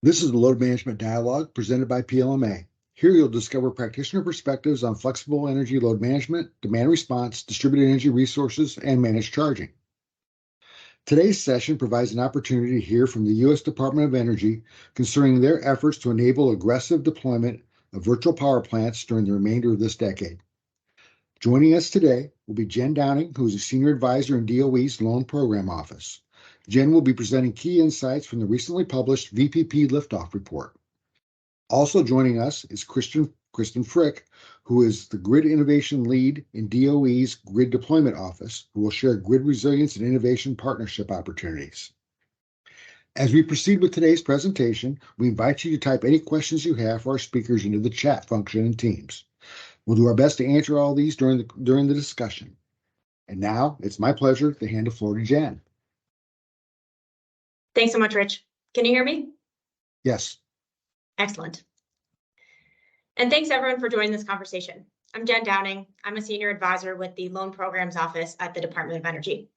This is the Load Management Dialogue presented by PLMA. Here you'll discover practitioner perspectives on flexible energy load management, demand response, distributed energy resources, and managed charging. Today's session provides an opportunity to hear from the U.S. Department of Energy concerning their efforts to enable aggressive deployment of virtual power plants during the remainder of this decade. Joining us today will be Jen Downing, who is a senior advisor in DOE's Loan Program Office. Jen will be presenting key insights from the recently published VPP Liftoff report. Also joining us is Kristen Frick, who is the Grid Innovation Lead in DOE's Grid Deployment Office, who will share grid resilience and innovation partnership opportunities. As we proceed with today's presentation, we invite you to type any questions you have for our speakers into the chat function in Teams. We'll do our best to answer all these during the discussion. And now it's my pleasure to hand the floor to Jen. Thanks so much, Rich. Can you hear me? Yes. Excellent. And thanks everyone for joining this conversation. I'm Jen Downing. I'm a senior advisor with the Loan Programs Office at the Department of Energy.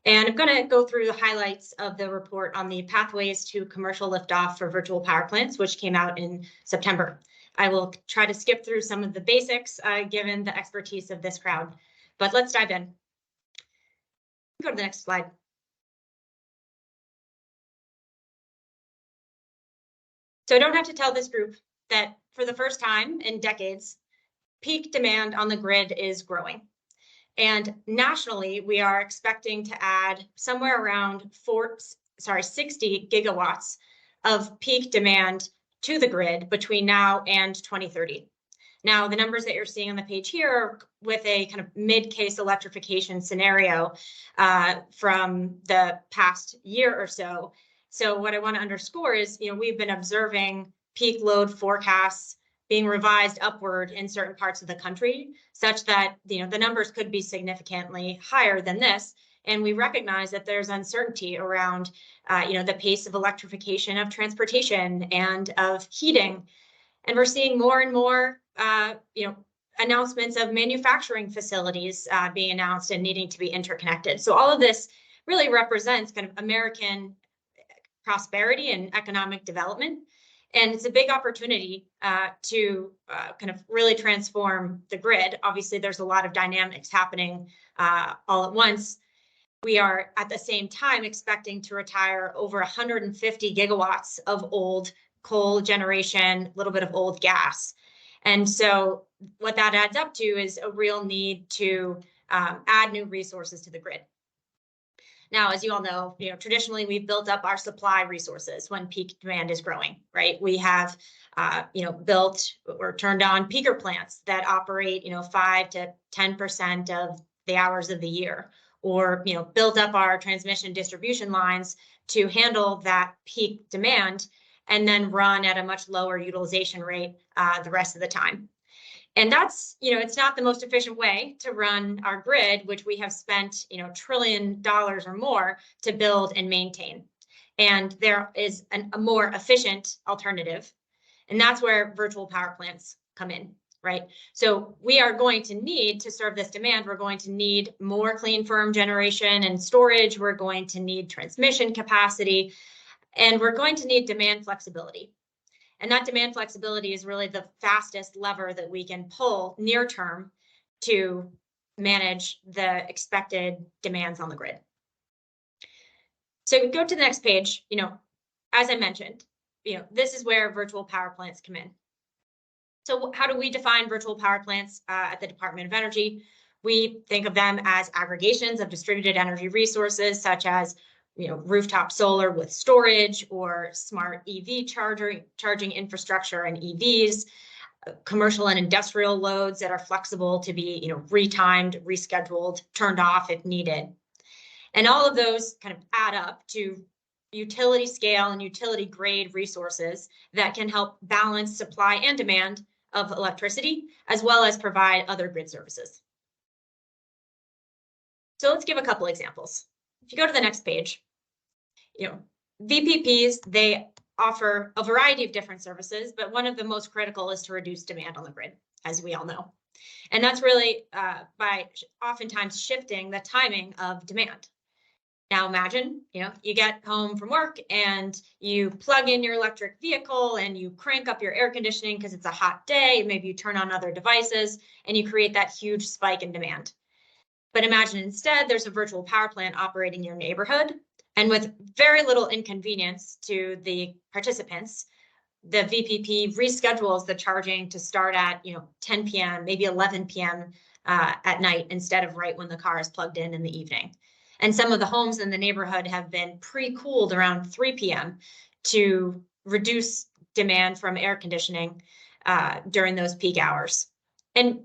And I'm going to go through the highlights of the report on the pathways to commercial liftoff for virtual power plants, which came out in September. I will try to skip through some of the basics given the expertise of this crowd, but let's dive in. Go to the next slide. So I don't have to tell this group that for the first time in decades, peak demand on the grid is growing. And nationally, we are expecting to add somewhere around 60 gigawatts of peak demand to the grid between now and 2030. Now, the numbers that you're seeing on the page here are with a kind of mid-case electrification scenario from the past year or so. So what I want to underscore is, we've been observing peak load forecasts being revised upward in certain parts of the country, such that the numbers could be significantly higher than this. And we recognize that there's uncertainty around, the pace of electrification of transportation and of heating. And we're seeing more and more, announcements of manufacturing facilities being announced and needing to be interconnected. So all of this really represents kind of American prosperity and economic development. And it's a big opportunity to kind of really transform the grid. Obviously, there's a lot of dynamics happening all at once. We are at the same time expecting to retire over 150 gigawatts of old coal generation, a little bit of old gas. And so what that adds up to is a real need to add new resources to the grid. Now, as you all know, traditionally we've built up our supply resources when peak demand is growing, right? We have, built or turned on peaker plants that operate, 5 to 10% of the hours of the year, or, built up our transmission distribution lines to handle that peak demand and then run at a much lower utilization rate the rest of the time. And that's, it's not the most efficient way to run our grid, which we have spent, $1 trillion or more to build and maintain. And there is a more efficient alternative. And that's where virtual power plants come in, right? So we are going to need to serve this demand. We're going to need more clean, firm generation and storage. We're going to need transmission capacity, and we're going to need demand flexibility. And that demand flexibility is really the fastest lever that we can pull near term to manage the expected demands on the grid. So go to the next page. As I mentioned, this is where virtual power plants come in. So how do we define virtual power plants at the Department of Energy? We think of them as aggregations of distributed energy resources, such as rooftop solar with storage, or smart EV charging infrastructure and EVs, commercial and industrial loads that are flexible to be, retimed, rescheduled, turned off if needed. And all of those kind of add up to utility scale and utility grade resources that can help balance supply and demand of electricity, as well as provide other grid services. So let's give a couple examples. If you go to the next page, VPPs, they offer a variety of different services, but one of the most critical is to reduce demand on the grid, as we all know. And that's really by oftentimes shifting the timing of demand. Now imagine, you get home from work and you plug in your electric vehicle and you crank up your air conditioning because it's a hot day. Maybe you turn on other devices and you create that huge spike in demand. But imagine instead there's a virtual power plant operating in your neighborhood, and with very little inconvenience to the participants, the VPP reschedules the charging to start at 10 p.m., maybe 11 p.m. At night instead of right when the car is plugged in the evening. And some of the homes in the neighborhood have been pre-cooled around 3 p.m. to reduce demand from air conditioning during those peak hours.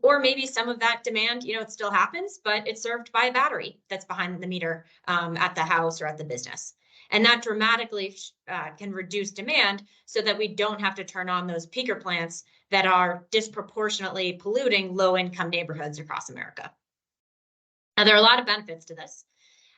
Or maybe some of that demand, it still happens, but it's served by a battery that's behind the meter at the house or at the business. And that dramatically can reduce demand so that we don't have to turn on those peaker plants that are disproportionately polluting low-income neighborhoods across America. Now, there are a lot of benefits to this.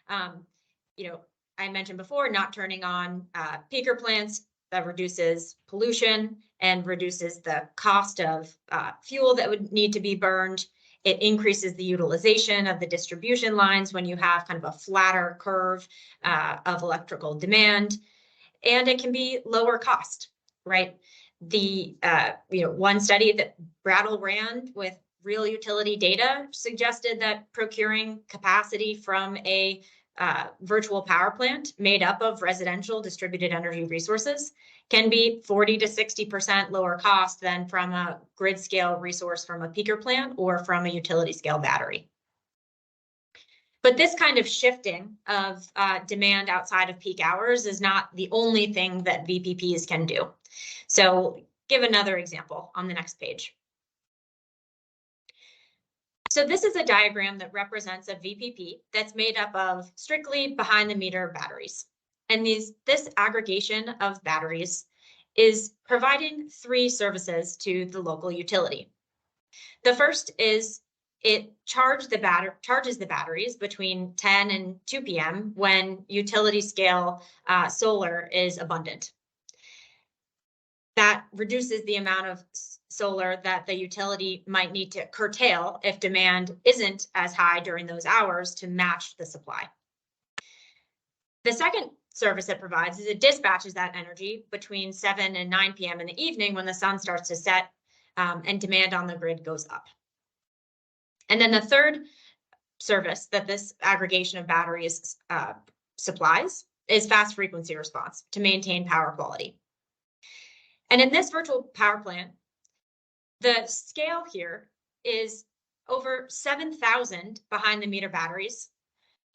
I mentioned before, not turning on peaker plants that reduces pollution and reduces the cost of fuel that would need to be burned. It increases the utilization of the distribution lines when you have kind of a flatter curve of electrical demand, and it can be lower cost, right? The one study that Brattle ran with real utility data suggested that procuring capacity from a virtual power plant made up of residential distributed energy resources can be 40 to 60% lower cost than from a grid scale resource from a peaker plant or from a utility scale battery. But this kind of shifting of demand outside of peak hours is not the only thing that VPPs can do. So give another example on the next page. So this is a diagram that represents a VPP that's made up of strictly behind the meter batteries. And this aggregation of batteries is providing 3 services to the local utility. The first is it charges the batteries between 10 and 2 p.m. when utility scale solar is abundant. That reduces the amount of solar that the utility might need to curtail if demand isn't as high during those hours to match the supply. The second service it provides is it dispatches that energy between 7 and 9 p.m. in the evening when the sun starts to set and demand on the grid goes up. And then the third service that this aggregation of batteries supplies is fast frequency response to maintain power quality. And in this virtual power plant, the scale here is over 7,000 behind the meter batteries,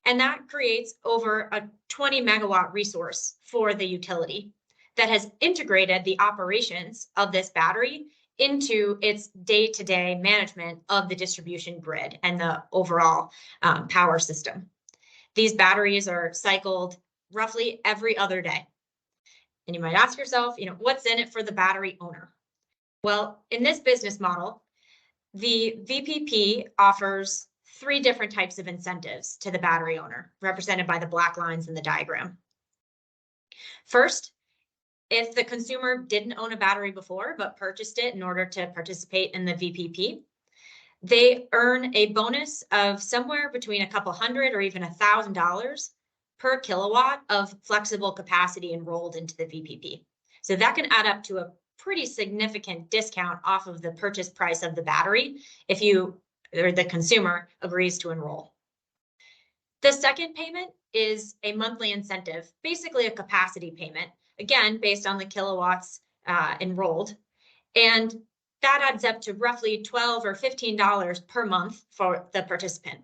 and that creates over a 20 megawatt resource for the utility that has integrated the operations of this battery into its day-to-day management of the distribution grid and the overall power system. These batteries are cycled roughly every other day. And you might ask yourself, what's in it for the battery owner? Well, in this business model, the VPP offers 3 different types of incentives to the battery owner, represented by the black lines in the diagram. First, if the consumer didn't own a battery before, but purchased it in order to participate in the VPP, they earn a bonus of somewhere between a couple hundred or even $1,000 per kilowatt of flexible capacity enrolled into the VPP. So that can add up to a pretty significant discount off of the purchase price of the battery if you or the consumer agrees to enroll. The second payment is a monthly incentive, basically a capacity payment, again, based on the kilowatts enrolled. And that adds up to roughly $12 or $15 per month for the participant.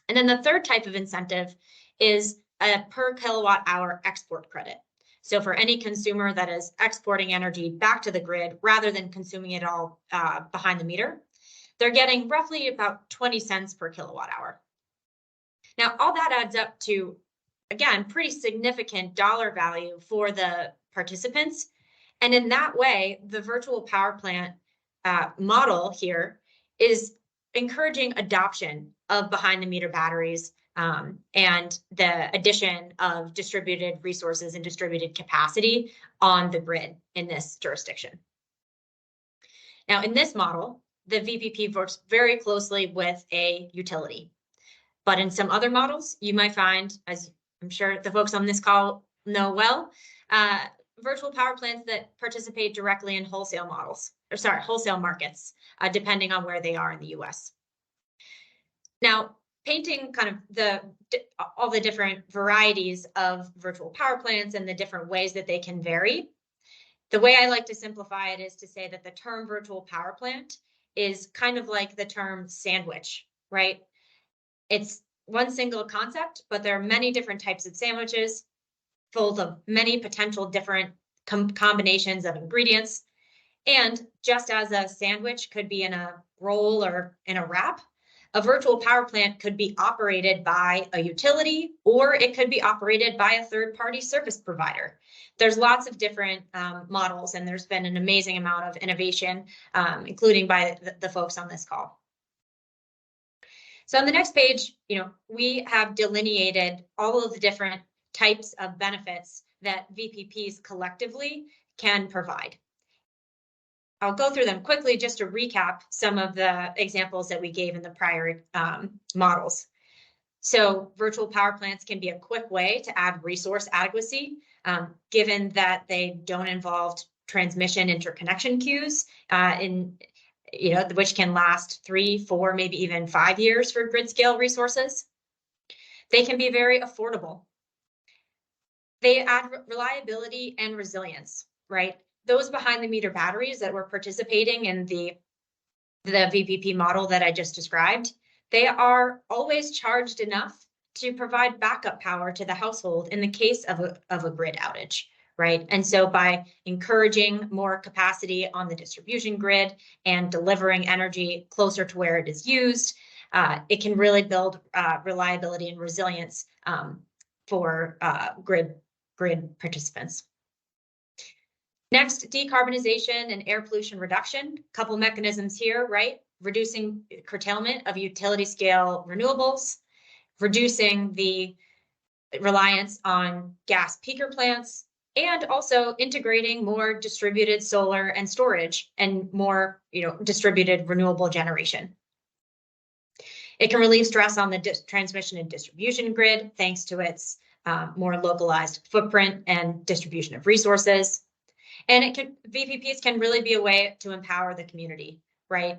And then the third type of incentive is a per kilowatt hour export credit. So for any consumer that is exporting energy back to the grid rather than consuming it all behind the meter, they're getting roughly about 20 cents per kilowatt hour. Now, all that adds up to, again, pretty significant dollar value for the participants. And in that way, the virtual power plant model here is encouraging adoption of behind the meter batteries and the addition of distributed resources and distributed capacity on the grid in this jurisdiction. Now, in this model, the VPP works very closely with a utility. But in some other models, you might find, as I'm sure the folks on this call know well, virtual power plants that participate directly in wholesale markets, depending on where they are in the US. Now, painting kind of all the different varieties of virtual power plants and the different ways that they can vary, the way I like to simplify it is to say that the term virtual power plant is kind of like the term sandwich, right? It's one single concept, but there are many different types of sandwiches full of many potential different combinations of ingredients. And just as a sandwich could be in a roll or in a wrap, a virtual power plant could be operated by a utility, or it could be operated by a third-party service provider. There's lots of different models, and there's been an amazing amount of innovation, including by the folks on this call. So on the next page, we have delineated all of the different types of benefits that VPPs collectively can provide. I'll go through them quickly just to recap some of the examples that we gave in the prior models. So virtual power plants can be a quick way to add resource adequacy, given that they don't involve transmission interconnection queues, which can last 3, 4, maybe even 5 years for grid scale resources. They can be very affordable. They add reliability and resilience, right? Those behind the meter batteries that were participating in the VPP model that I just described, they are always charged enough to provide backup power to the household in the case of a grid outage, right? And so by encouraging more capacity on the distribution grid and delivering energy closer to where it is used, it can really build reliability and resilience for grid participants. Next, decarbonization and air pollution reduction. Couple mechanisms here, right? Reducing curtailment of utility scale renewables, reducing the reliance on gas peaker plants, and also integrating more distributed solar and storage and more distributed renewable generation. It can relieve stress on the transmission and distribution grid thanks to its more localized footprint and distribution of resources. And VPPs can really be a way to empower the community, right?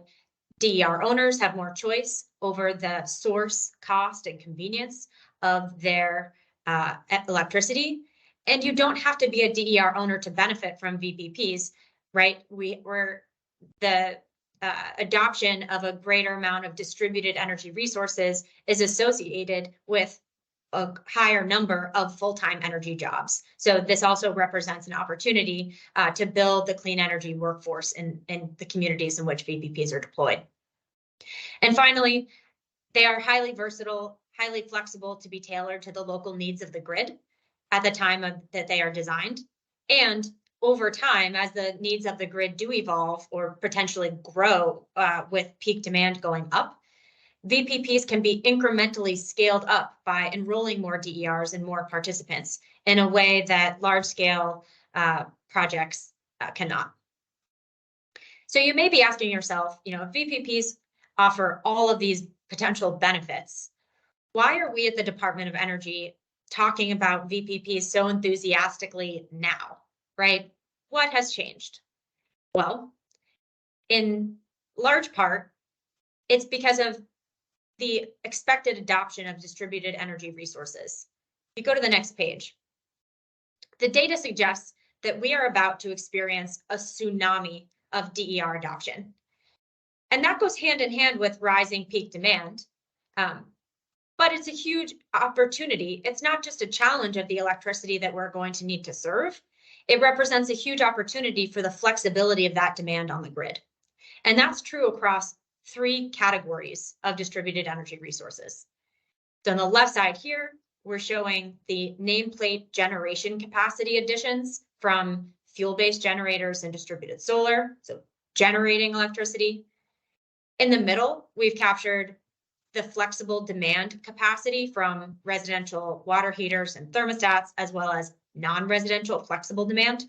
DER owners have more choice over the source, cost, and convenience of their electricity. And you don't have to be a DER owner to benefit from VPPs, right? The adoption of a greater amount of distributed energy resources is associated with a higher number of full-time energy jobs. So this also represents an opportunity to build the clean energy workforce in the communities in which VPPs are deployed. And finally, they are highly versatile, highly flexible to be tailored to the local needs of the grid at the time that they are designed. And over time, as the needs of the grid do evolve or potentially grow with peak demand going up, VPPs can be incrementally scaled up by enrolling more DERs and more participants in a way that large-scale projects cannot. So you may be asking yourself, if VPPs offer all of these potential benefits, why are we at the Department of Energy talking about VPPs so enthusiastically now, right? What has changed? Well, in large part, it's because of the expected adoption of distributed energy resources. If you go to the next page, the data suggests that we are about to experience a tsunami of DER adoption. And that goes hand in hand with rising peak demand. But it's a huge opportunity. It's not just a challenge of the electricity that we're going to need to serve. It represents a huge opportunity for the flexibility of that demand on the grid. And that's true across 3 categories of distributed energy resources. So on the left side here, we're showing the nameplate generation capacity additions from fuel-based generators and distributed solar, so generating electricity. In the middle, we've captured the flexible demand capacity from residential water heaters and thermostats, as well as non-residential flexible demand.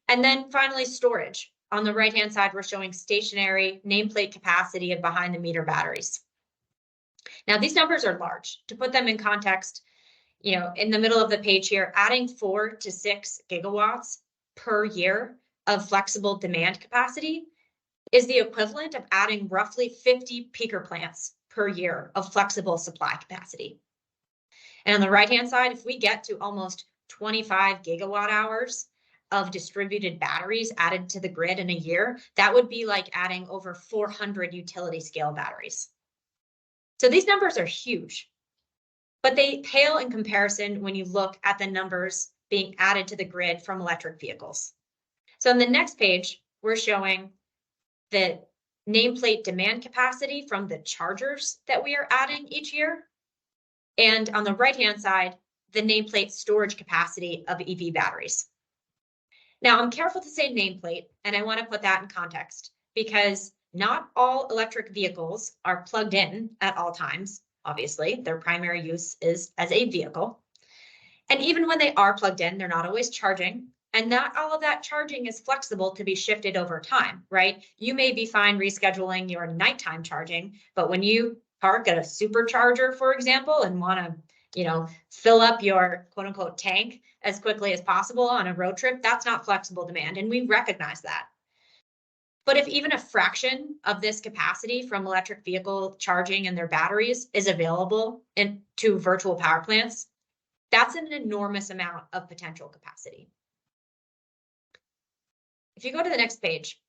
And then finally, storage. On the right-hand side, we're showing stationary nameplate capacity of behind-the-meter batteries. Now, these numbers are large. To put them in context, in the middle of the page here, adding 4 to 6 gigawatts per year of flexible demand capacity is the equivalent of adding roughly 50 peaker plants per year of flexible supply capacity. And on the right-hand side, if we get to almost 25 gigawatt hours of distributed batteries added to the grid in a year, that would be like adding over 400 utility scale batteries. So these numbers are huge, but they pale in comparison when you look at the numbers being added to the grid from electric vehicles. So on the next page, we're showing the nameplate demand capacity from the chargers that we are adding each year. And on the right-hand side, the nameplate storage capacity of EV batteries. Now, I'm careful to say nameplate, and I want to put that in context because not all electric vehicles are plugged in at all times. Obviously, their primary use is as a vehicle. And even when they are plugged in, they're not always charging. And not all of that charging is flexible to be shifted over time, right? You may be fine rescheduling your nighttime charging, but when you park at a supercharger, for example, and want to, fill up your quote unquote tank as quickly as possible on a road trip, that's not flexible demand. And we recognize that. But if even a fraction of this capacity from electric vehicle charging and their batteries is available to virtual power plants, that's an enormous amount of potential capacity. If you go to the next page,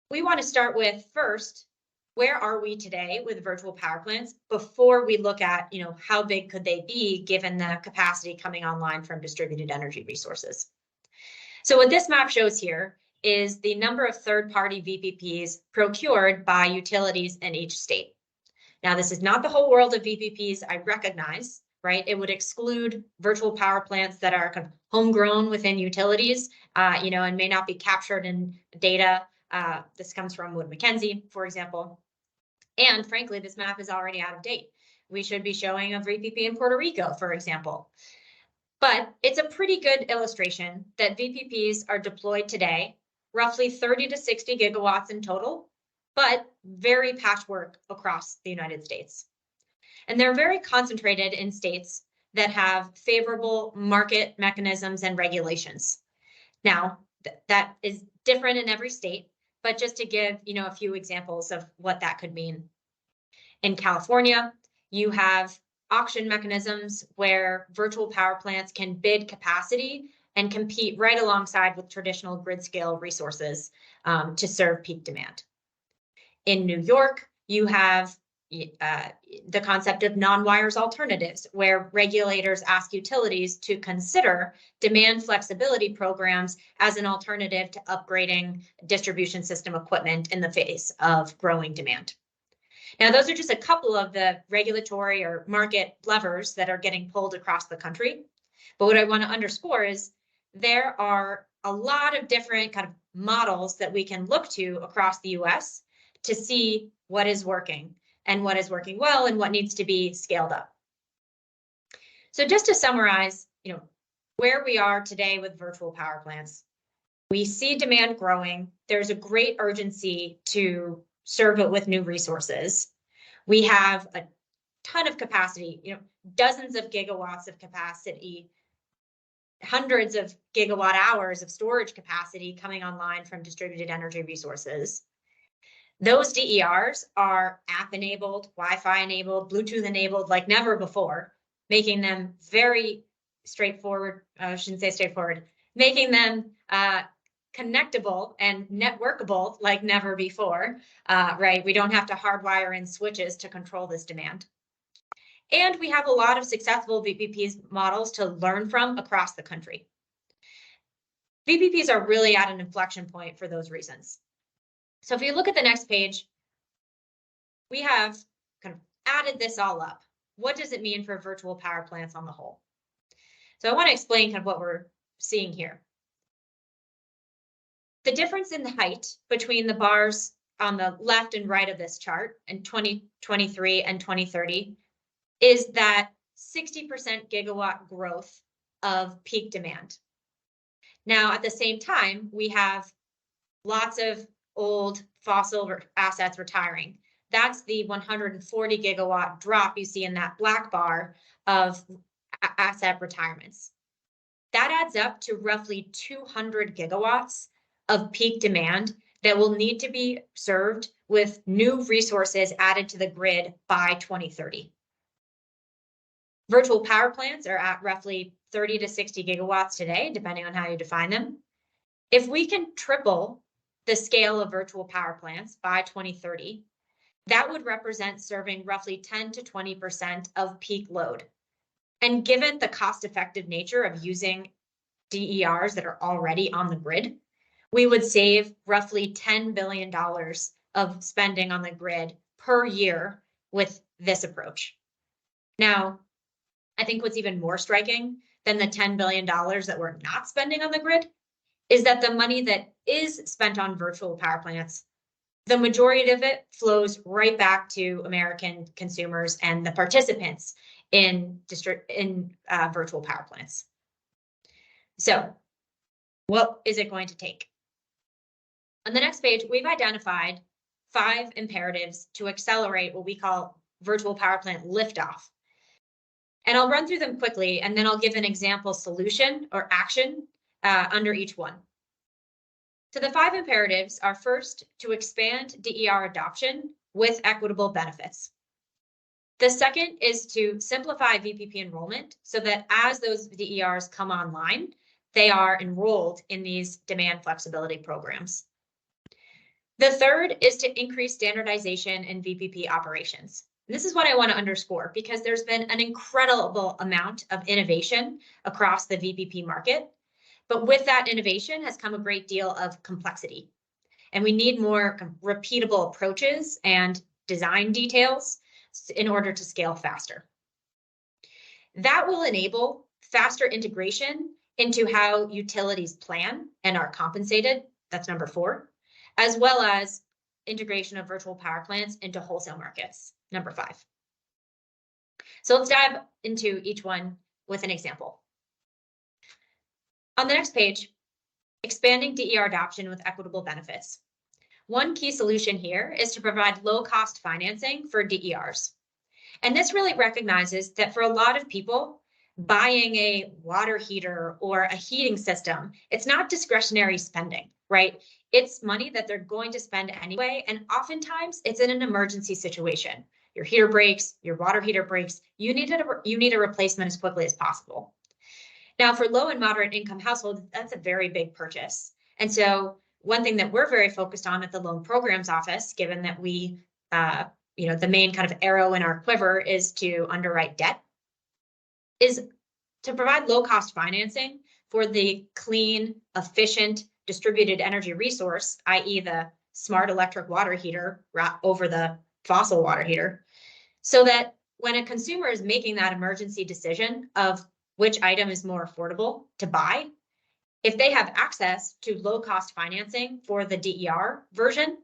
we want to start with first, where are we today with virtual power plants before we look at, how big could they be given the capacity coming online from distributed energy resources. So what this map shows here is the number of third-party VPPs procured by utilities in each state. Now, this is not the whole world of VPPs, I recognize, right? It would exclude virtual power plants that are kind of homegrown within utilities, and may not be captured in data. This comes from Wood Mackenzie, for example. And frankly, this map is already out of date. We should be showing a VPP in Puerto Rico, for example. But it's a pretty good illustration that VPPs are deployed today, roughly 30 to 60 gigawatts in total, but very patchwork across the United States. And they're very concentrated in states that have favorable market mechanisms and regulations. Now, that is different in every state, but just to give, a few examples of what that could mean. In California, you have auction mechanisms where virtual power plants can bid capacity and compete right alongside with traditional grid scale resources to serve peak demand. In New York, you have the concept of non-wires alternatives, where regulators ask utilities to consider demand flexibility programs as an alternative to upgrading distribution system equipment in the face of growing demand. Now, those are just a couple of the regulatory or market levers that are getting pulled across the country. But what I want to underscore is there are a lot of different kind of models that we can look to across the US to see what is working and what is working well and what needs to be scaled up. So just to summarize, where we are today with virtual power plants, we see demand growing. There's a great urgency to serve it with new resources. We have a ton of capacity, dozens of gigawatts of capacity, hundreds of gigawatt hours of storage capacity coming online from distributed energy resources. Those DERs are app-enabled, Wi-Fi enabled, Bluetooth enabled like never before, making them very straightforward. I shouldn't say straightforward, making them connectable and networkable like never before, right? We don't have to hardwire in switches to control this demand. And we have a lot of successful VPPs models to learn from across the country. VPPs are really at an inflection point for those reasons. So if you look at the next page, we have kind of added this all up. What does it mean for virtual power plants on the whole? So I want to explain kind of what we're seeing here. The difference in the height between the bars on the left and right of this chart in 2023 and 2030 is that 60% gigawatt growth of peak demand. Now, at the same time, we have lots of old fossil assets retiring. that's the 140 gigawatt drop you see in that black bar of asset retirements. That adds up to roughly 200 gigawatts of peak demand that will need to be served with new resources added to the grid by 2030. Virtual power plants are at roughly 30 to 60 gigawatts today, depending on how you define them. If we can triple the scale of virtual power plants by 2030, that would represent serving roughly 10 to 20% of peak load. And given the cost-effective nature of using DERs that are already on the grid, we would save roughly $10 billion of spending on the grid per year with this approach. Now, I think what's even more striking than the $10 billion that we're not spending on the grid is that the money that is spent on virtual power plants, the majority of it flows right back to American consumers and the participants in virtual power plants. So what is it going to take? On the next page, we've identified 5 imperatives to accelerate what we call virtual power plant liftoff. And I'll run through them quickly, and then I'll give an example solution or action under each one. So the 5 imperatives are: first, to expand DER adoption with equitable benefits. The second is to simplify VPP enrollment so that as those DERs come online, they are enrolled in these demand flexibility programs. The third is to increase standardization in VPP operations. And this is what I want to underscore, because there's been an incredible amount of innovation across the VPP market. But with that innovation has come a great deal of complexity. And we need more repeatable approaches and design details in order to scale faster. That will enable faster integration into how utilities plan and are compensated. That's number 4, as well as integration of virtual power plants into wholesale markets, number 5. So let's dive into each one with an example. On the next page, expanding DER adoption with equitable benefits. One key solution here is to provide low-cost financing for DERs. And this really recognizes that for a lot of people, buying a water heater or a heating system, it's not discretionary spending, right? It's money that they're going to spend anyway, and oftentimes it's in an emergency situation. Your heater breaks, your water heater breaks, you need a replacement as quickly as possible. Now, for low and moderate income households, that's a very big purchase. And so one thing that we're very focused on at the Loan Programs Office, given that we, the main kind of arrow in our quiver is to underwrite debt, is to provide low-cost financing for the clean, efficient, distributed energy resource, i.e. the smart electric water heater over the fossil water heater, so that when a consumer is making that emergency decision of which item is more affordable to buy, if they have access to low-cost financing for the DER version,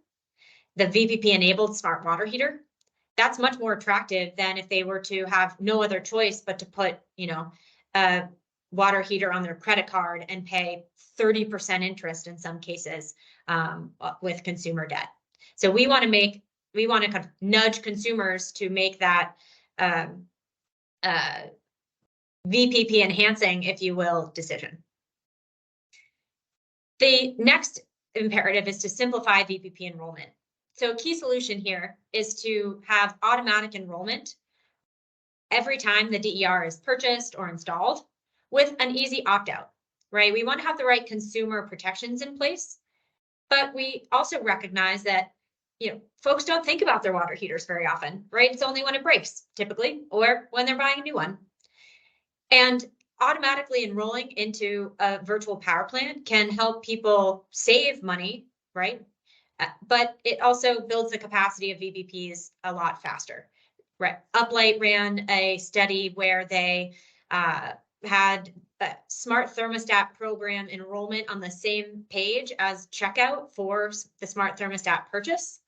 the VPP-enabled smart water heater, that's much more attractive than if they were to have no other choice but to put, a water heater on their credit card and pay 30% interest in some cases with consumer debt. So we want to kind of nudge consumers to make that VPP enhancing, if you will, decision. The next imperative is to simplify VPP enrollment. So a key solution here is to have automatic enrollment every time the DER is purchased or installed with an easy opt-out, right? We want to have the right consumer protections in place, but we also recognize that, folks don't think about their water heaters very often, right? It's only when it breaks, typically, or when they're buying a new one. And automatically enrolling into a virtual power plant can help people save money, right? But it also builds the capacity of VPPs a lot faster. Right. Uplight ran a study where they had a smart thermostat program enrollment on the same page as checkout for the smart thermostat purchase.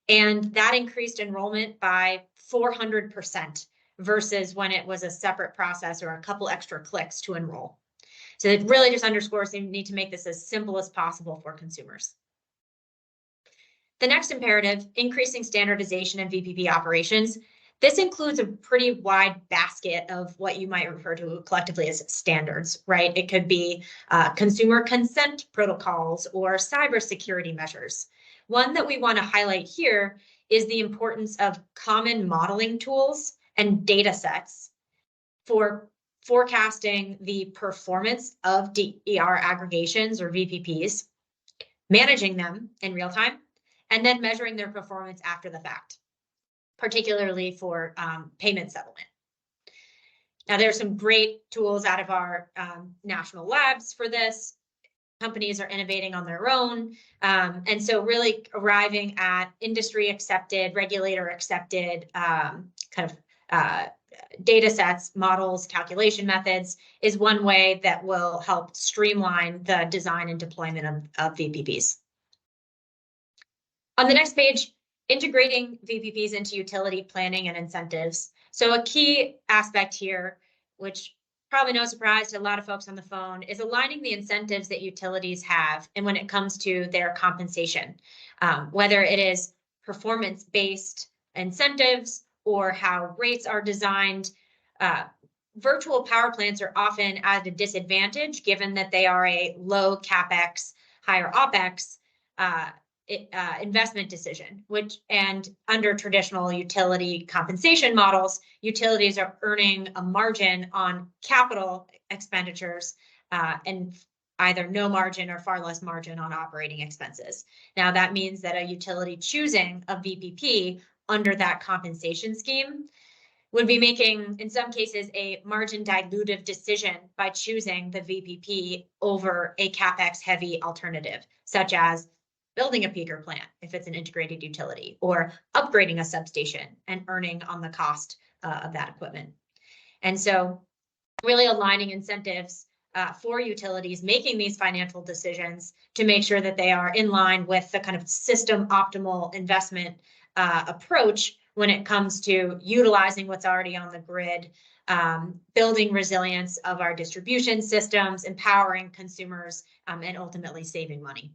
And that increased enrollment by 400% versus when it was a separate process or a couple extra clicks to enroll. So it really just underscores they need to make this as simple as possible for consumers. The next imperative, increasing standardization in VPP operations. This includes a pretty wide basket of what you might refer to collectively as standards, right? It could be consumer consent protocols or cybersecurity measures. One that we want to highlight here is the importance of common modeling tools and data sets for forecasting the performance of DER aggregations or VPPs, managing them in real time, and then measuring their performance after the fact, particularly for payment settlement. Now, there's some great tools out of our national labs for this. Companies are innovating on their own. And so really arriving at industry accepted, regulator accepted data sets, models, calculation methods is one way that will help streamline the design and deployment of VPPs. On the next page, integrating VPPs into utility planning and incentives. So a key aspect here, which probably no surprise to a lot of folks on the phone, is aligning the incentives that utilities have and when it comes to their compensation, whether it is performance-based incentives or how rates are designed. Virtual power plants are often at a disadvantage given that they are a low CapEx, higher OpEx investment decision, and under traditional utility compensation models, utilities are earning a margin on capital expenditures and either no margin or far less margin on operating expenses. Now, that means that a utility choosing a VPP under that compensation scheme would be making, in some cases, a margin dilutive decision by choosing the VPP over a CapEx heavy alternative, such as building a peaker plant if it's an integrated utility, or upgrading a substation and earning on the cost of that equipment. And so really aligning incentives for utilities making these financial decisions to make sure that they are in line with the kind of system optimal investment approach when it comes to utilizing what's already on the grid, building resilience of our distribution systems, empowering consumers, and ultimately saving money.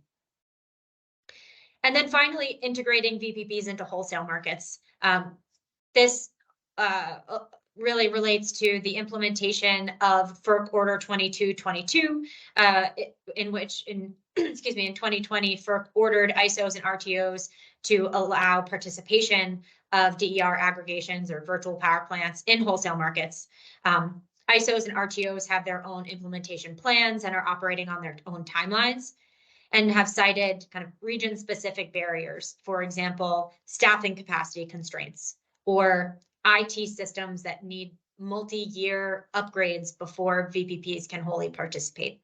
And then finally, integrating VPPs into wholesale markets. This really relates to the implementation of FERC Order 2222, in which, in 2020, FERC ordered ISOs and RTOs to allow participation of DER aggregations or virtual power plants in wholesale markets. ISOs and RTOs have their own implementation plans and are operating on their own timelines, and have cited kind of region-specific barriers, for example, staffing capacity constraints or IT systems that need multi-year upgrades before VPPs can wholly participate.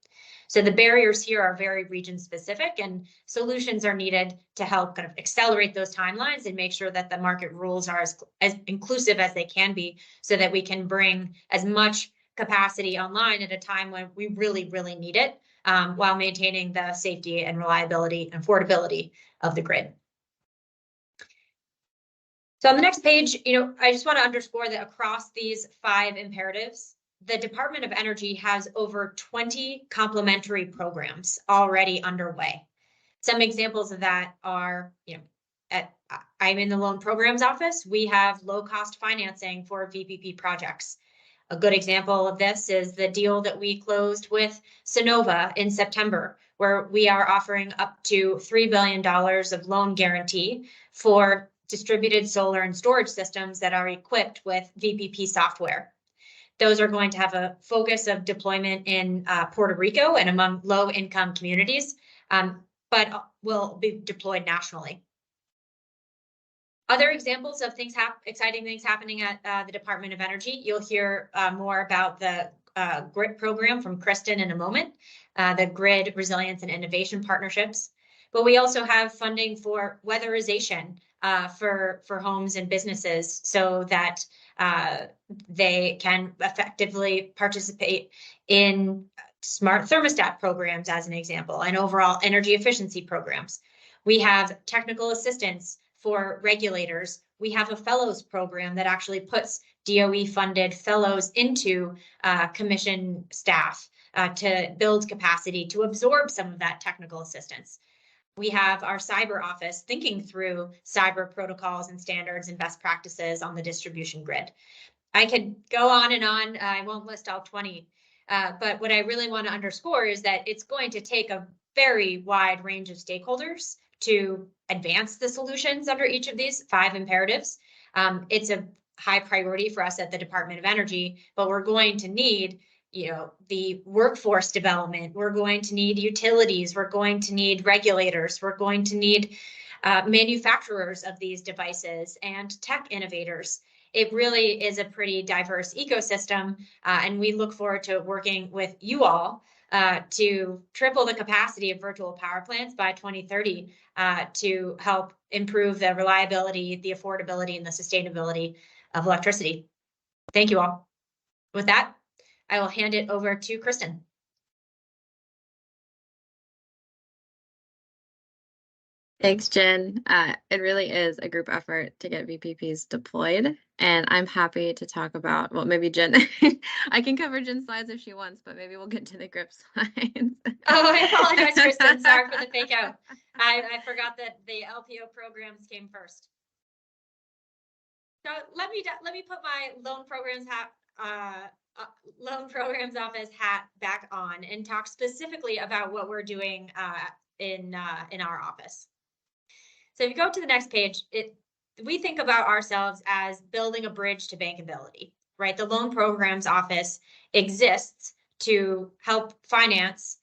So the barriers here are very region-specific, and solutions are needed to help kind of accelerate those timelines and make sure that the market rules are as inclusive as they can be, so that we can bring as much capacity online at a time when we really, really need it, while maintaining the safety and reliability and affordability of the grid. So on the next page, I just want to underscore that across these 5 imperatives, the Department of Energy has over 20 complementary programs already underway. Some examples of that are, I'm in the Loan Programs Office. We have low-cost financing for VPP projects. A good example of this is the deal that we closed with Sunnova in September, where we are offering up to $3 billion of loan guarantee for distributed solar and storage systems that are equipped with VPP software. Those are going to have a focus of deployment in Puerto Rico and among low-income communities, but will be deployed nationally. Other examples of exciting things happening at the Department of Energy, you'll hear more about the GRIT program from Kristen in a moment, the Grid Resilience and Innovation Partnerships. But we also have funding for weatherization for homes and businesses so that they can effectively participate in smart thermostat programs, as an example, and overall energy efficiency programs. We have technical assistance for regulators. We have a fellows program that actually puts DOE funded fellows into commission staff to build capacity to absorb some of that technical assistance. We have our cyber office thinking through cyber protocols and standards and best practices on the distribution grid. I could go on and on. I won't list all 20. But what I really want to underscore is that it's going to take a very wide range of stakeholders to advance the solutions under each of these 5 imperatives. It's a high priority for us at the Department of Energy, but we're going to need the workforce development. We're going to need utilities. We're going to need regulators. We're going to need manufacturers of these devices and tech innovators. It really is a pretty diverse ecosystem, and we look forward to working with you all to triple the capacity of virtual power plants by 2030 to help improve the reliability, the affordability, and the sustainability of electricity. Thank you all. With that, I will hand it over to Kristen. Thanks, Jen. It really is a group effort to get VPPs deployed, and I'm happy to talk about, well, maybe Jen, I can cover Jen's slides if she wants, but maybe we'll get to the GRIP slides. Oh, I apologize, Kristen. Sorry for the fake out. I forgot that the LPO programs came first. So let me put my loan programs office hat back on and talk specifically about what we're doing in our office. So if you go to the next page, we think about ourselves as building a bridge to bankability, right? The loan programs office exists to help finance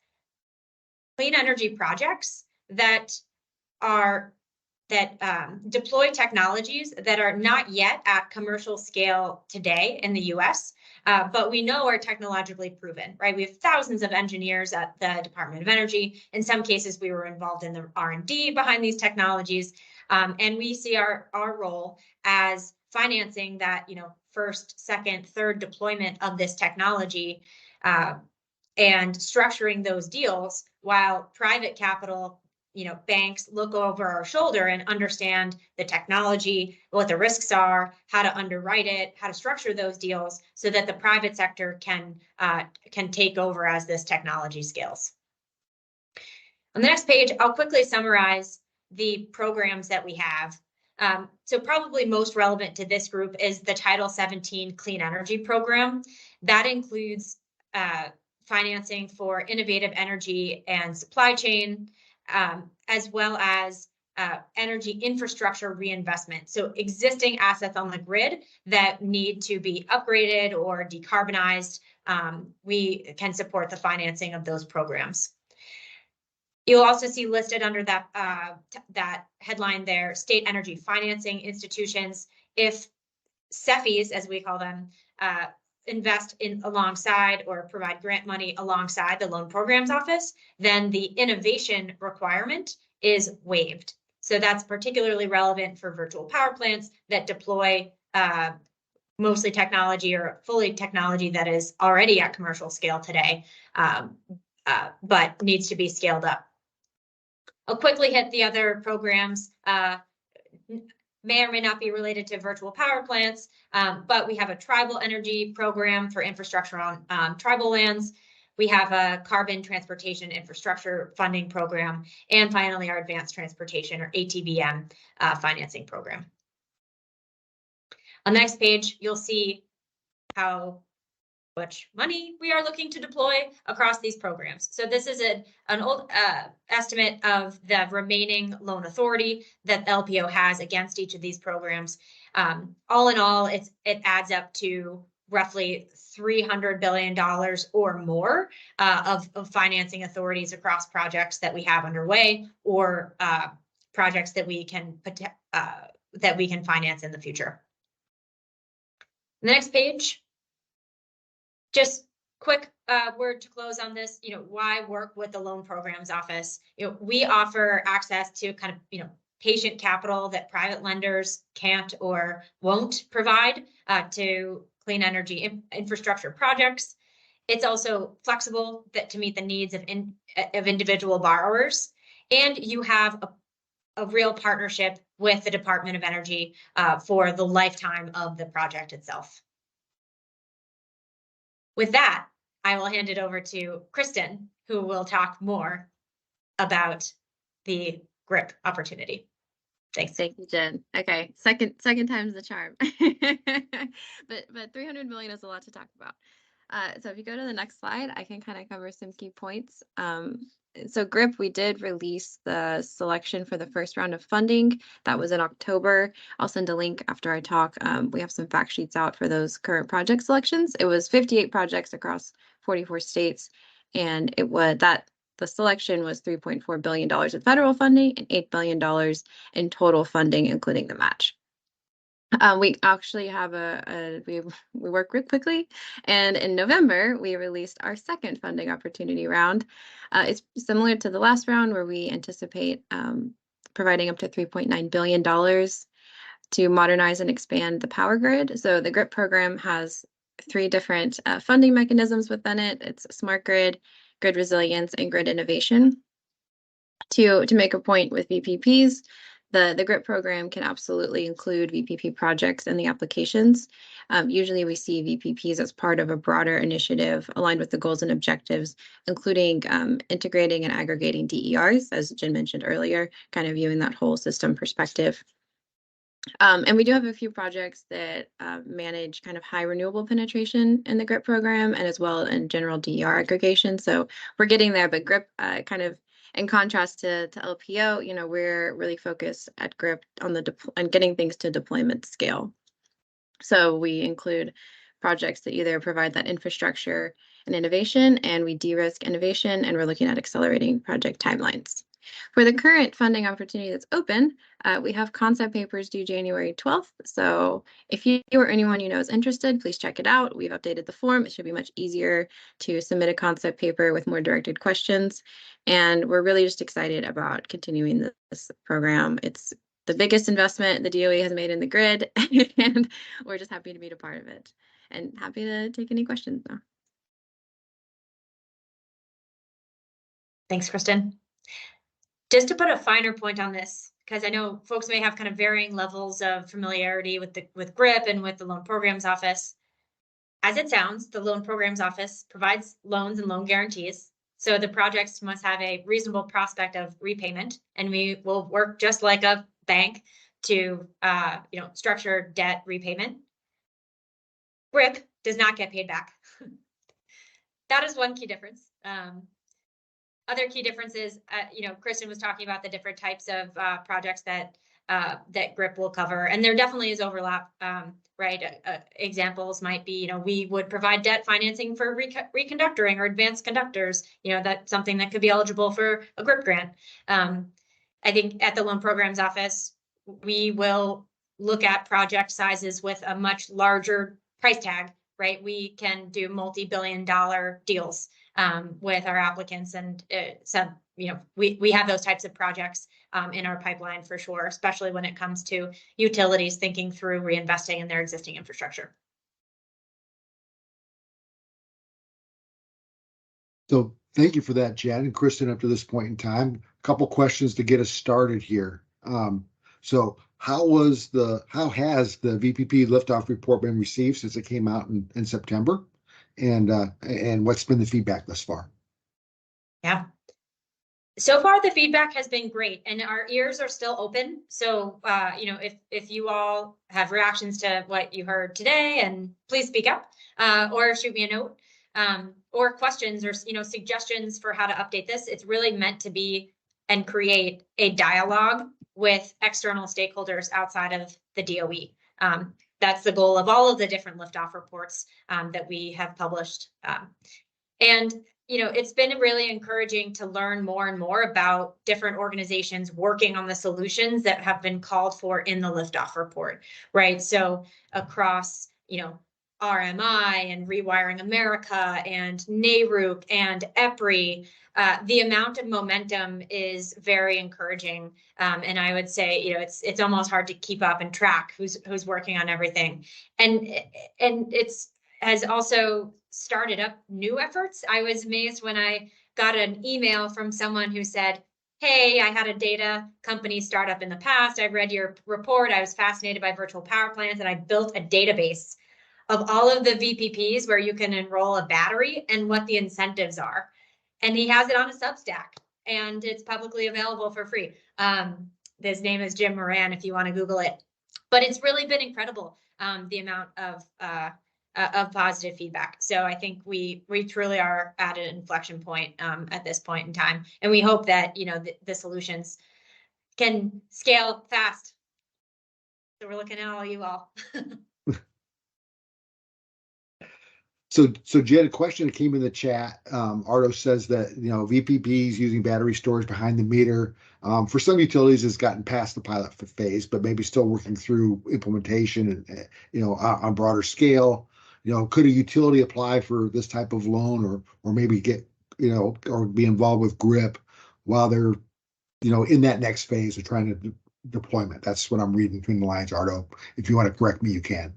clean energy projects that deploy technologies that are not yet at commercial scale today in the US, but we know are technologically proven, right? We have thousands of engineers at the Department of Energy. In some cases, we were involved in the R&D behind these technologies, and we see our role as financing that, first, second, third deployment of this technology and structuring those deals while private capital banks look over our shoulder and understand the technology, what the risks are, how to underwrite it, how to structure those deals so that the private sector can take over as this technology scales. On the next page, I'll quickly summarize the programs that we have. So probably most relevant to this group is the Title 17 Clean Energy Program. That includes financing for innovative energy and supply chain, as well as energy infrastructure reinvestment. So existing assets on the grid that need to be upgraded or decarbonized, we can support the financing of those programs. You'll also see listed under that headline there, state energy financing institutions. If CEFIs, as we call them, invest in alongside or provide grant money alongside the loan programs office, then the innovation requirement is waived. So that's particularly relevant for virtual power plants that deploy mostly technology or fully technology that is already at commercial scale today, but needs to be scaled up. I'll quickly hit the other programs. May or may not be related to virtual power plants, but we have a tribal energy program for infrastructure on tribal lands. We have a carbon transportation infrastructure funding program, and finally our advanced transportation or ATVM financing program. On the next page, you'll see how much money we are looking to deploy across these programs. So this is an old estimate of the remaining loan authority that LPO has against each of these programs. All in all, it adds up to roughly $300 billion or more of financing authorities across projects that we have underway or projects that we can finance in the future. The next page. Just quick word to close on this, why work with the loan programs office? We offer access to kind of, patient capital that private lenders can't or won't provide to clean energy infrastructure projects. It's also flexible to meet the needs of individual borrowers. And you have a real partnership with the Department of Energy for the lifetime of the project itself. With that, I will hand it over to Kristen, who will talk more about the GRIP opportunity. Thanks. Thank you, Jen. Okay, second time's the charm. but 300 million is a lot to talk about. So if you go to the next slide, I can kind of cover some key points. So GRIP, we did release the selection for the first round of funding. That was in October. I'll send a link after I talk. We have some fact sheets out for those current project selections. It was 58 projects across 44 states, and it was the selection was $3.4 billion in federal funding and $8 billion in total funding, including the match. We actually have we work real quickly, and in November we released our second funding opportunity round. It's similar to the last round, where we anticipate providing up to $3.9 billion to modernize and expand the power grid. So the GRIP program has 3 different funding mechanisms within it. It's smart grid, grid resilience, and grid innovation. To make a point with VPPs, the GRIP program can absolutely include VPP projects in the applications. Usually we see VPPs as part of a broader initiative aligned with the goals and objectives, including integrating and aggregating DERs, as Jen mentioned earlier, kind of viewing that whole system perspective. And we do have a few projects that manage kind of high renewable penetration in the GRIP program, and as well in general DER aggregation. So we're getting there, but GRIP kind of, in contrast to LPO, we're really focused at GRIP on getting things to deployment scale. So we include projects that either provide that infrastructure and innovation, and we de-risk innovation, and we're looking at accelerating project timelines. For the current funding opportunity that's open, we have concept papers due January 12th. So if you or anyone you know is interested, please check it out. We've updated the form. It should be much easier to submit a concept paper with more directed questions. And we're really just excited about continuing this program. It's the biggest investment the DOE has made in the grid, and we're just happy to be a part of it, and happy to take any questions now. Thanks, Kristen. Just to put a finer point on this, because I know folks may have kind of varying levels of familiarity with GRIP and with the Loan Programs Office. As it sounds, the Loan Programs Office provides loans and loan guarantees. So the projects must have a reasonable prospect of repayment, and we will work just like a bank to structure debt repayment. GRIP does not get paid back. That is one key difference. Other key differences, Kristen was talking about the different types of projects that GRIP will cover, and there definitely is overlap, right? Examples might be, we would provide debt financing for reconductoring or advanced conductors. That's something that could be eligible for a GRIP grant. I think at the Loan Programs Office, we will look at project sizes with a much larger price tag, right? We can do multi-billion-dollar deals with our applicants, and we have those types of projects in our pipeline for sure, especially when it comes to utilities thinking through reinvesting in their existing infrastructure. So thank you for that, Jen and Kristen. Up to this point in time, a couple questions to get us started here. So how has the VPP Liftoff report been received since it came out in September? And what's been the feedback thus far? Yeah. So far, the feedback has been great, and our ears are still open. So, if you all have reactions to what you heard today, and please speak up, or shoot me a note, or questions or suggestions for how to update this. It's really meant to be and create a dialogue with external stakeholders outside of the DOE. That's the goal of all of the different liftoff reports that we have published. And it's been really encouraging to learn more and more about different organizations working on the solutions that have been called for in the liftoff report, right? So across, RMI and Rewiring America and NARUC and EPRI, the amount of momentum is very encouraging. And I would say, it's almost hard to keep up and track who's working on everything. And it's has also started up new efforts. I was amazed when I got an email from someone who said, hey, I had a data company startup in the past. I read your report. I was fascinated by virtual power plants, and I built a database of all of the VPPs where you can enroll a battery and what the incentives are. And he has it on a Substack. and it's publicly available for free. His name is Jim Moran, if you want to Google it. But it's really been incredible, the amount of positive feedback. So I think we truly are at an inflection point at this point in time, and we hope that the solutions can scale fast. So we're looking at all you all. So Jen, a question that came in the chat. Ardo says that VPPs using battery storage behind the meter for some utilities has gotten past the pilot phase, but maybe still working through implementation and on broader scale. Could a utility apply for this type of loan, or maybe get or be involved with GRIP while they're in that next phase of trying to deployment? That's what I'm reading between the lines, Ardo. If you want to correct me, you can.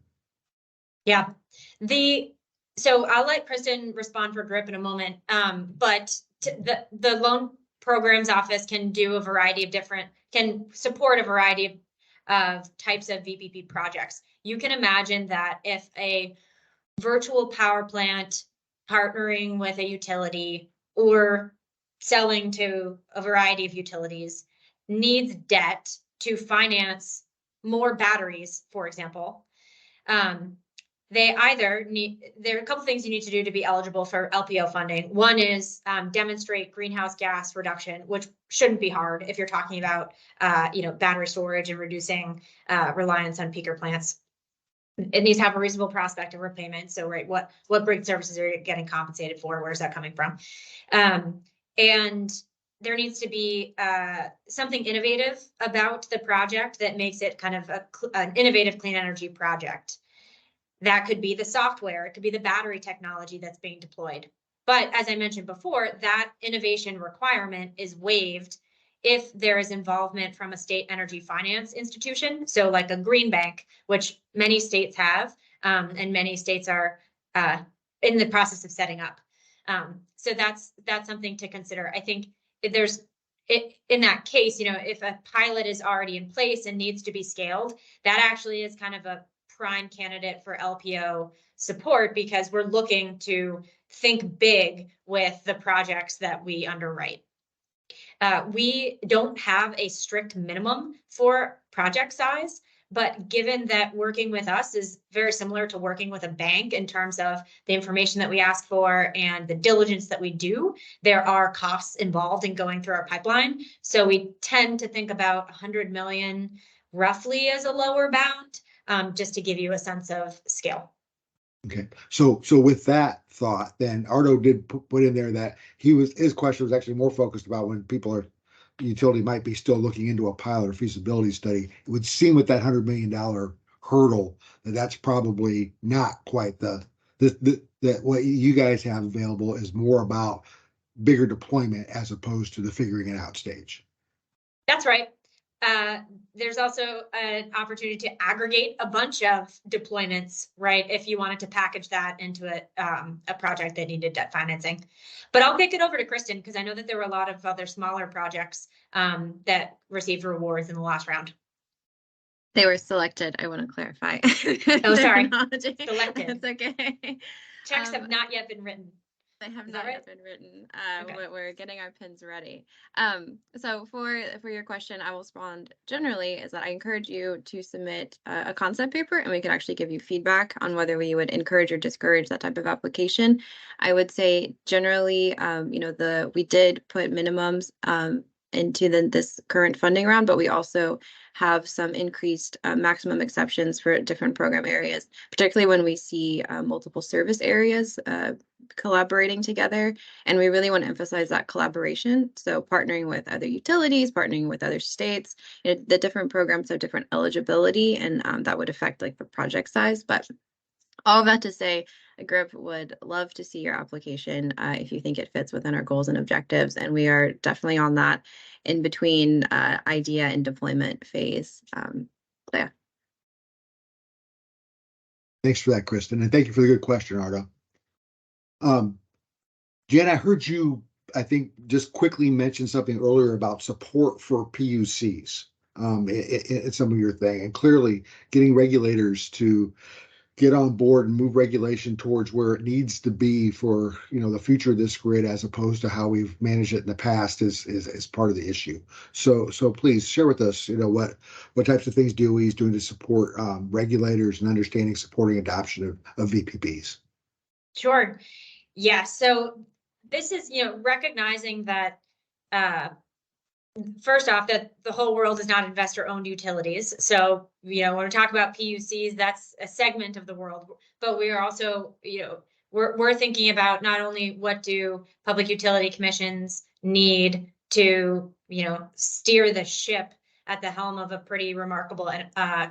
Yeah. So I'll let Kristen respond for GRIP in a moment, but the loan programs office can do a variety of can support a variety of types of VPP projects. You can imagine that if a virtual power plant partnering with a utility or selling to a variety of utilities needs debt to finance more batteries, for example, there are a couple things you need to do to be eligible for LPO funding. One is demonstrate greenhouse gas reduction, which shouldn't be hard if you're talking about battery storage and reducing reliance on peaker plants. It needs to have a reasonable prospect of repayment. So, right, what grid services are you getting compensated for? Where's that coming from? And there needs to be something innovative about the project that makes it kind of an innovative clean energy project. That could be the software, it could be the battery technology that's being deployed. But as I mentioned before, that innovation requirement is waived if there is involvement from a state energy finance institution. So like a green bank, which many states have, and many states are in the process of setting up. So that's something to consider. I think in that case, if a pilot is already in place and needs to be scaled, that actually is kind of a prime candidate for LPO support, because we're looking to think big with the projects that we underwrite. We don't have a strict minimum for project size, but given that working with us is very similar to working with a bank in terms of the information that we ask for and the diligence that we do, there are costs involved in going through our pipeline. So we tend to think about 100 million roughly as a lower bound. Just to give you a sense of scale. Okay, so with that thought, then Ardo did put in there that his question was actually more focused about when utility might be still looking into a pilot or feasibility study. It would seem with that $100 million hurdle that's probably not quite that what you guys have available is more about bigger deployment as opposed to the figuring it out stage. That's right. There's also an opportunity to aggregate a bunch of deployments, right? If you wanted to package that into a project that needed debt financing. But I'll kick it over to Kristen, because I know that there were a lot of other smaller projects that received rewards in the last round. They were selected. I want to clarify. Oh, sorry. Selected. It's okay. Checks have not yet been written. They have not yet been written. Okay. We're getting our pins ready. So for your question, I will respond generally is that I encourage you to submit a concept paper, and we can actually give you feedback on whether we would encourage or discourage that type of application. I would say generally, we did put minimums into this current funding round, but we also have some increased maximum exceptions for different program areas, particularly when we see multiple service areas collaborating together. And we really want to emphasize that collaboration. So partnering with other utilities, partnering with other states, the different programs have different eligibility, and that would affect like the project size. But all of that to say, GRIP would love to see your application if you think it fits within our goals and objectives. And we are definitely on that in between idea and deployment phase. Yeah. Thanks for that, Kristen. And thank you for the good question, Ardo. Jen, I heard you, I think, just quickly mention something earlier about support for PUCs in some of your thing, and clearly getting regulators to get on board and move regulation towards where it needs to be for, the future of this grid, as opposed to how we've managed it in the past, is part of the issue. So please share with us, what types of things DOE is doing to support regulators and understanding, supporting adoption of VPPs. Sure. Yeah. So this is, recognizing that first off, that the whole world is not investor-owned utilities. So, when we talk about PUCs, that's a segment of the world. But we are also, we're thinking about not only what do public utility commissions need to, steer the ship at the helm of a pretty remarkable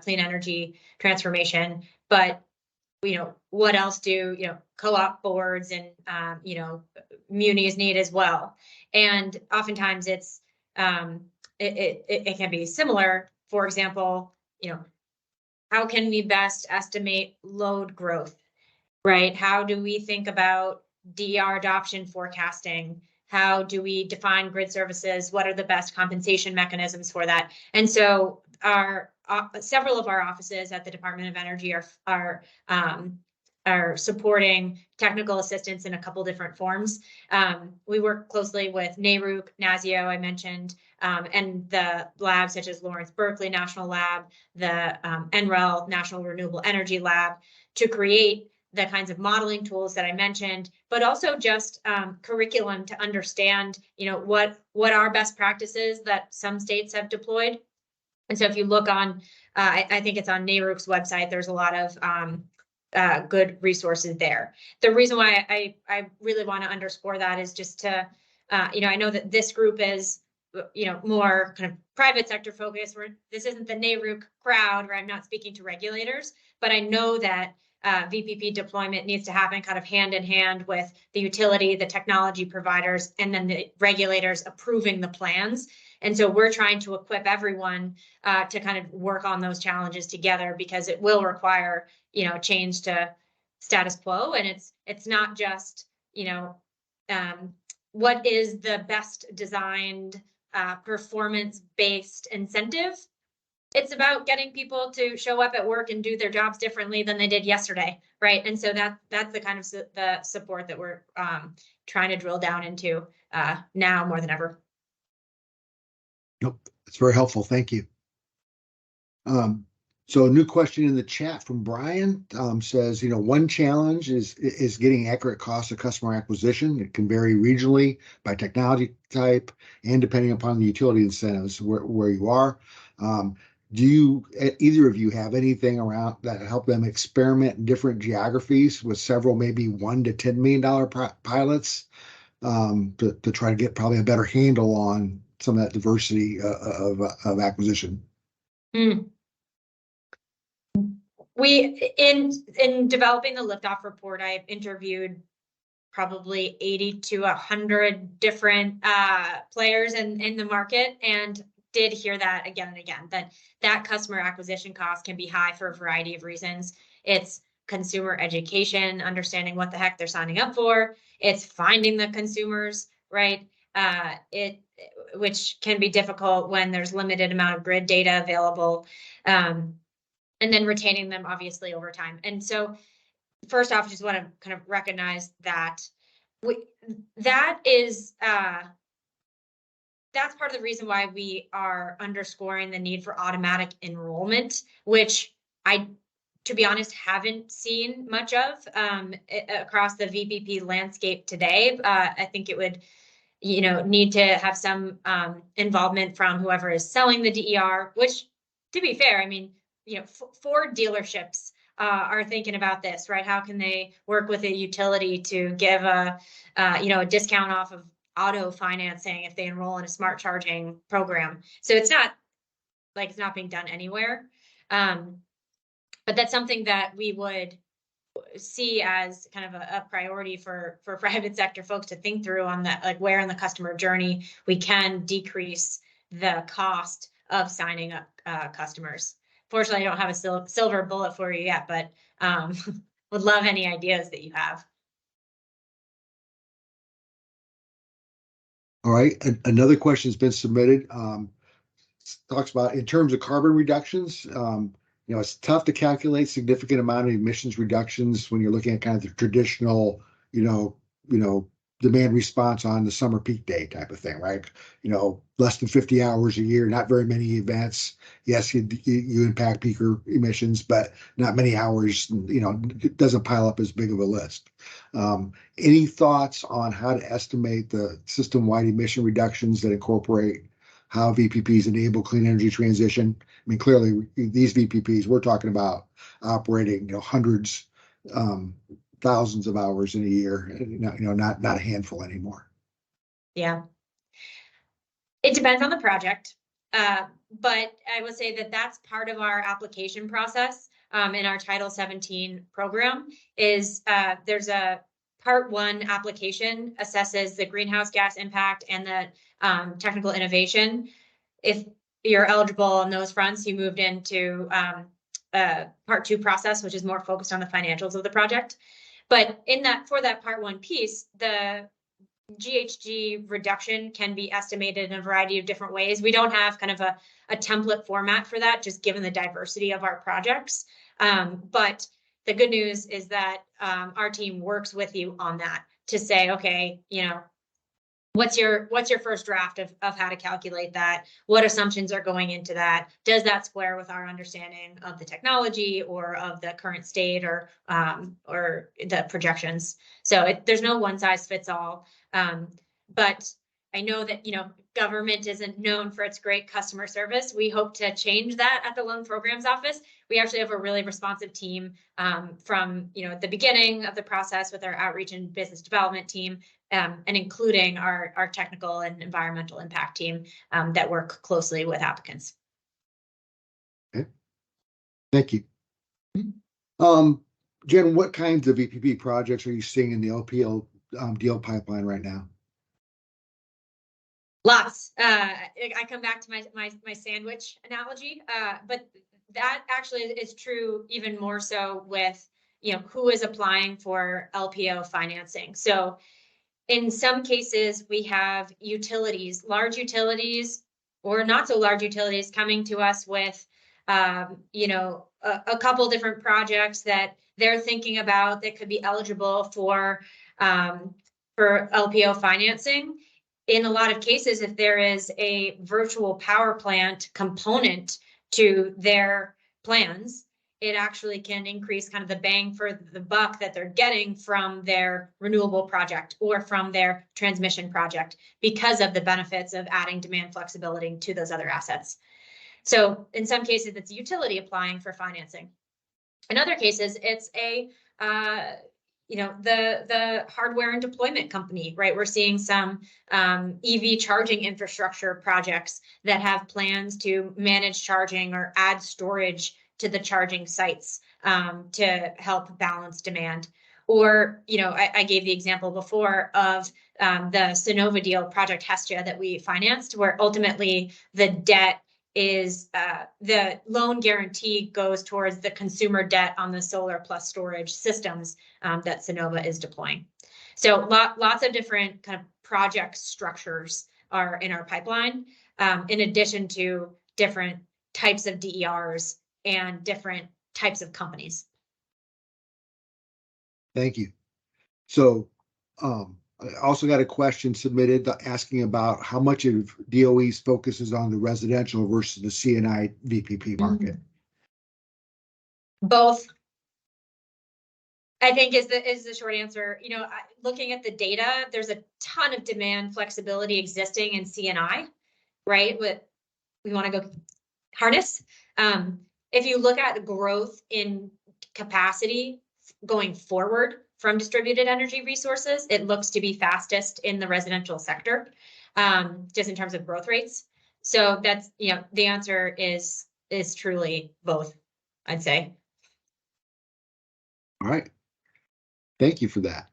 clean energy transformation, but what else do co-op boards and munis need as well. And oftentimes it's it can be similar. For example, how can we best estimate load growth, right? How do we think about DER adoption forecasting? How do we define grid services? What are the best compensation mechanisms for that? And so our several of our offices at the Department of Energy are supporting technical assistance in a couple different forms. We work closely with NARUC, NASIO, I mentioned, and the labs such as Lawrence Berkeley National Lab, the NREL National Renewable Energy Lab, to create the kinds of modeling tools that I mentioned, but also just curriculum to understand, what are best practices that some states have deployed. And so if you look on, I think it's on NARUC's website, there's a lot of good resources there. The reason why I really want to underscore that is just to, I know that this group is, more kind of private sector focused, where this isn't the NARUC crowd, where I'm not speaking to regulators, but I know that VPP deployment needs to happen kind of hand in hand with the utility, the technology providers, and then the regulators approving the plans. And so we're trying to equip everyone to kind of work on those challenges together, because it will require, change to status quo. And it's not just, what is the best designed performance-based incentive. It's about getting people to show up at work and do their jobs differently than they did yesterday, right? And so that's the kind of the support that we're trying to drill down into now more than ever. Nope, that's very helpful. Thank you. So a new question in the chat from Brian says, one challenge is getting accurate cost of customer acquisition. It can vary regionally by technology type and depending upon the utility incentives where you are. Do you, either of you, have anything around that help them experiment in different geographies with several, maybe $1 to $10 million pilots to try to get probably a better handle on some of that diversity of acquisition? We in developing the Liftoff report, I interviewed probably 80 to 100 different players in the market, and did hear that again and again, that customer acquisition cost can be high for a variety of reasons. It's consumer education, understanding what the heck they're signing up for. It's finding the consumers, right? Which can be difficult when there's limited amount of grid data available. And then retaining them obviously over time. And so first off, I just want to kind of recognize that that's part of the reason why we are underscoring the need for automatic enrollment, which I, to be honest, haven't seen much of across the VPP landscape today. I think it would, need to have some involvement from whoever is selling the DER, which, to be fair, I mean, Ford dealerships are thinking about this, right? How can they work with a utility to give a discount off of auto financing if they enroll in a smart charging program? So it's not like it's not being done anywhere. But that's something that we would see as kind of a priority for private sector folks to think through on that, like where in the customer journey we can decrease the cost of signing up customers. Fortunately, I don't have a silver bullet for you yet, but would love any ideas that you have. All right, another question has been submitted. Talks about in terms of carbon reductions. It's tough to calculate significant amount of emissions reductions when you're looking at kind of the traditional, demand response on the summer peak day type of thing, right? Less than 50 hours a year, not very many events. Yes, you impact peaker emissions, but not many hours, it doesn't pile up as big of a list. Any thoughts on how to estimate the system-wide emission reductions that incorporate how VPPs enable clean energy transition? I mean, clearly these VPPs, we're talking about operating, hundreds, thousands of hours in a year, not a handful anymore. Yeah. It depends on the project. But I would say that that's part of our application process in our Title 17 program is there's a Part 1 application assesses the greenhouse gas impact and the technical innovation. If you're eligible on those fronts, you moved into Part 2 process, which is more focused on the financials of the project. But for that Part 1 piece, the GHG reduction can be estimated in a variety of different ways. We don't have kind of a template format for that, just given the diversity of our projects. But the good news is that our team works with you on that to say, okay, what's your first draft of how to calculate that? What assumptions are going into that? Does that square with our understanding of the technology or of the current state or the projections? So there's no one size fits all. But I know that, government isn't known for its great customer service. We hope to change that at the Loan Programs Office. We actually have a really responsive team from, the beginning of the process with our outreach and business development team, and including our technical and environmental impact team that work closely with applicants. Okay. Thank you. Jen, what kinds of VPP projects are you seeing in the LPL deal pipeline right now? Lots. I come back to my sandwich analogy, but that actually is true even more so with, who is applying for LPO financing. So in some cases, we have utilities, large utilities or not so large utilities coming to us with, a couple different projects that they're thinking about that could be eligible for LPO financing. In a lot of cases, if there is a virtual power plant component to their plans, it actually can increase kind of the bang for the buck that they're getting from their renewable project or from their transmission project because of the benefits of adding demand flexibility to those other assets. So in some cases, it's utility applying for financing. In other cases, it's the hardware and deployment company, right? We're seeing some EV charging infrastructure projects that have plans to manage charging or add storage to the charging sites to help balance demand. Or, I gave the example before of the Sonova deal, Project Hestia, that we financed, where ultimately the debt is the loan guarantee goes towards the consumer debt on the solar plus storage systems that Sonova is deploying. So lots of different kind of project structures are in our pipeline, in addition to different types of DERs and different types of companies. Thank you. So I also got a question submitted asking about how much of DOE's focuses on the residential versus the C&I VPP market. Both, I think, is the short answer. Looking at the data, there's a ton of demand flexibility existing in C&I, right? We want to go harness. If you look at the growth in capacity going forward from distributed energy resources, it looks to be fastest in the residential sector, just in terms of growth rates. So that's, the answer is truly both, I'd say. All right. Thank you for that.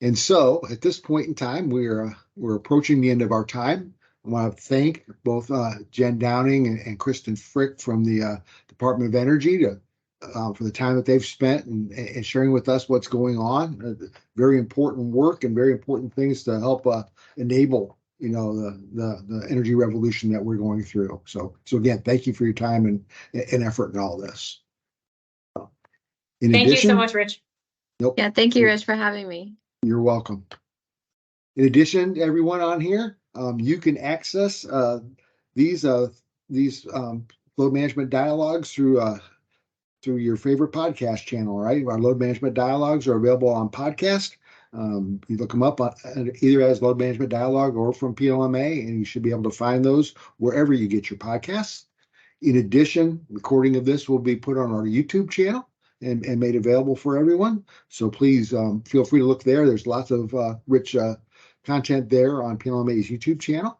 And so at this point in time, we're approaching the end of our time. I want to thank both Jen Downing and Kristen Frick from the Department of Energy for the time that they've spent and sharing with us what's going on. Very important work and very important things to help enable the energy revolution that we're going through. So again, thank you for your time and effort in all this. Thank you so much, Rich. Nope. Yeah, thank you, Rich, for having me. You're welcome. In addition, everyone on here, you can access these load management dialogues through your favorite podcast channel, right? Our load management dialogues are available on podcast. You look them up either as Load Management Dialogue or from PLMA, and you should be able to find those wherever you get your podcasts. In addition, recording of this will be put on our YouTube channel and made available for everyone. So please feel free to look there. There's lots of rich content there on PLMA's YouTube channel.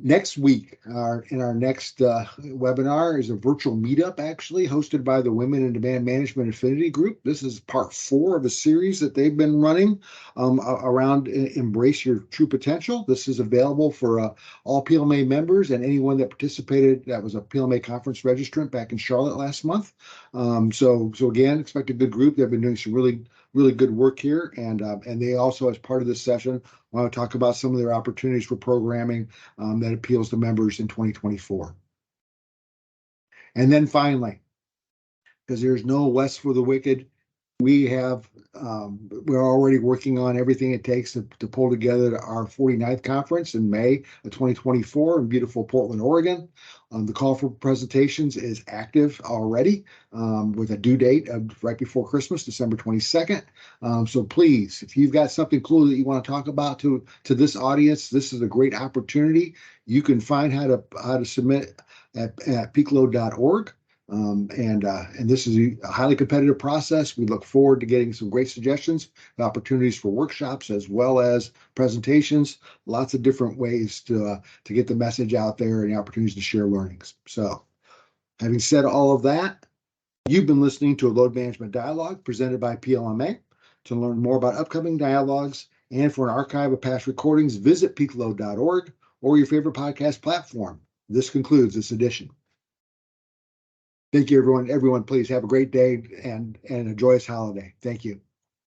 Next week, in our next webinar is a virtual meetup, actually hosted by the Women in Demand Management Affinity Group. This is part 4 of a series that they've been running around Embrace Your True Potential. This is available for all PLMA members and anyone that participated. That was a PLMA conference registrant back in Charlotte last month. So again, expect a good group. They've been doing some really good work here, and they also, as part of this session, want to talk about some of their opportunities for programming that appeals to members in 2024. And then finally, because there's no West for the Wicked, we're already working on everything it takes to pull together our 49th conference in May of 2024 in beautiful Portland, Oregon. The call for presentations is active already with a due date of right before Christmas, December 22nd. So please, if you've got something cool that you want to talk about to this audience, this is a great opportunity. You can find how to submit at peakload.org. And this is a highly competitive process. We look forward to getting some great suggestions, opportunities for workshops, as well as presentations, lots of different ways to get the message out there and the opportunities to share learnings. So having said all of that, you've been listening to a Load Management Dialogue presented by PLMA. To learn more about upcoming dialogues and for an archive of past recordings, visit peakload.org or your favorite podcast platform. This concludes this edition. Thank you, everyone. Everyone, please have a great day and a joyous holiday. Thank you.